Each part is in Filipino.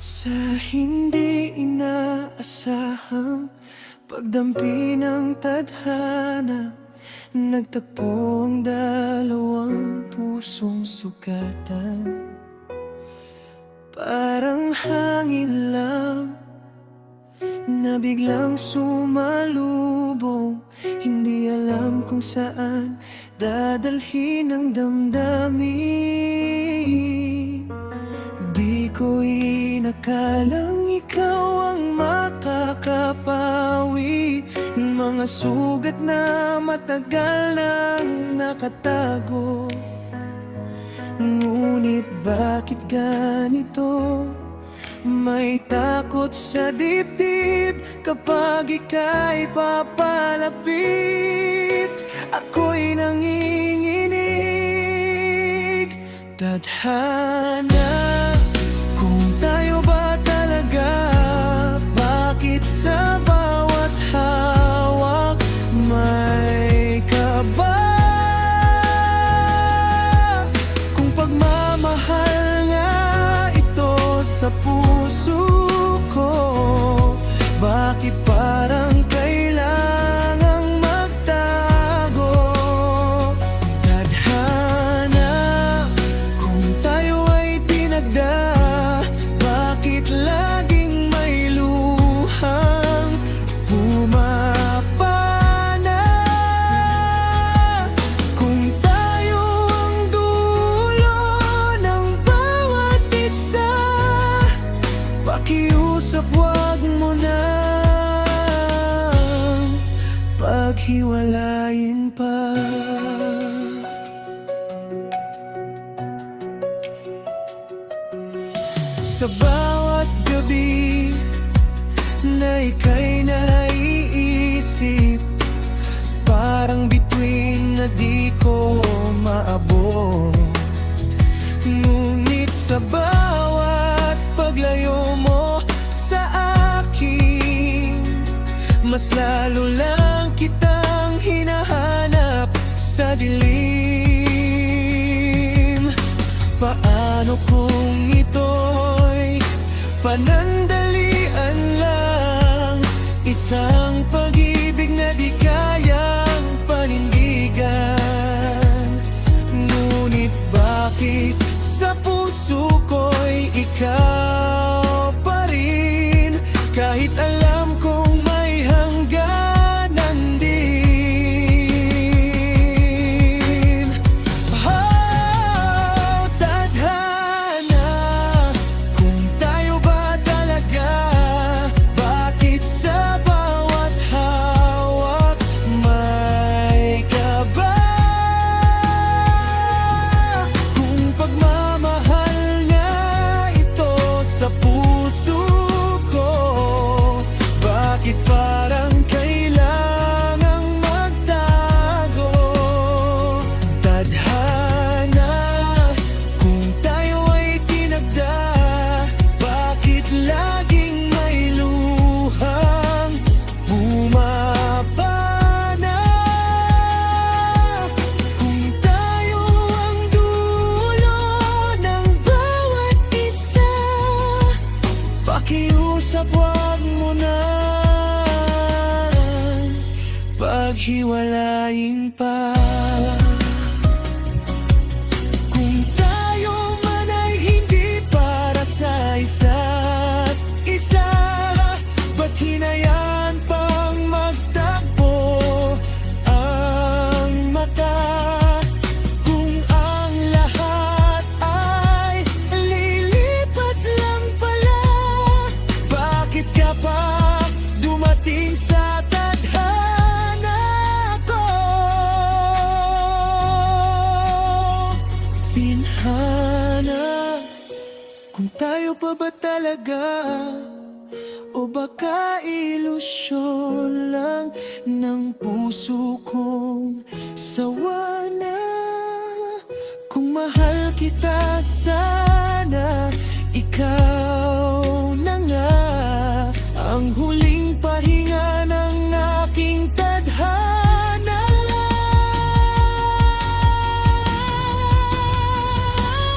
Sa hindi inaasahang pagdampi ng tadhana, nagtagpo ang dalawang pusong sugatan. Parang hangin lang na biglang sumalubong, hindi alam kung saan dadalhin ang damdamin. Di ko inakalang ikaw ang makakapawi ng mga sugat na matagal nang nakatago. Ngunit bakit ganito? May takot sa dibdib kapag ika'y papalapit. Ako'y nanginginig. Tadhana, kung tayo ba talaga? Bakit sa bawat hawak may kaba? Kung pagmamahal nga ito sa puso ko, bakit parang kailangang magtago? Tadhana, kung tayo ay tinagda, bakit laging may luhang pumapana? Kung tayo ang dulo ng bawat isa, pakiusap wag mo nang paghiwalayin pa. Sa bawat gabi na ika'y naiisip, parang bituin na di ko maabot. Ngunit sa bawat paglayo mo sa akin, mas lalo lang kitang hinahanap sa dilim. Paano kung ito'y panandalian lang, isang pag-ibig na di kayang panindigan? Ngunit bakit sa puso ko'y ikaw pa rin, kahit alam kong may hangganan din? Oh, tadhana, kung tayo ba talaga? Bakit sa bawat hawak may kaba? Kung pagmamahal nga ito sa puso ko, bakit parang kailangang magtago? Tadhana, kung tayo ay tinagda, bakit laging may luhang bumabana? Kung tayo ang dulo ng bawat isa, pakiusap wag mo nang paghiwalayin pa. Kung tayo man ay hindi para sa isa't isa, ba't hinayaan pang magtakbo ang mata? Kung ang lahat ay lilipas lang pala, bakit ka pa dumating sa tadhana ko? Pinhana, kung tayo pa ba talaga? O baka ilusyon lang ng puso kong sawa na? Kung mahal kita sana, ikaw na nga ang huling pahinga ng aking tadhana.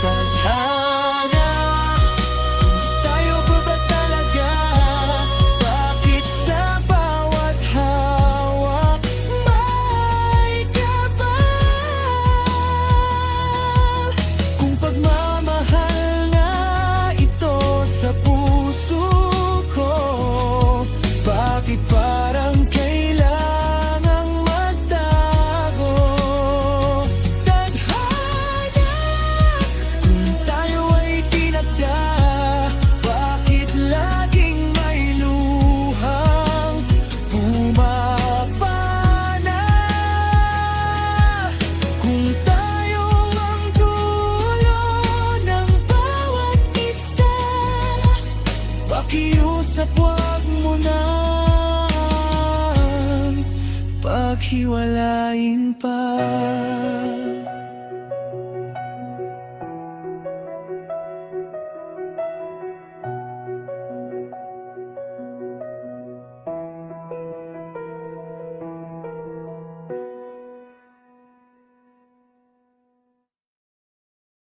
Tadhana, kung tayo ba hiwalayin pa.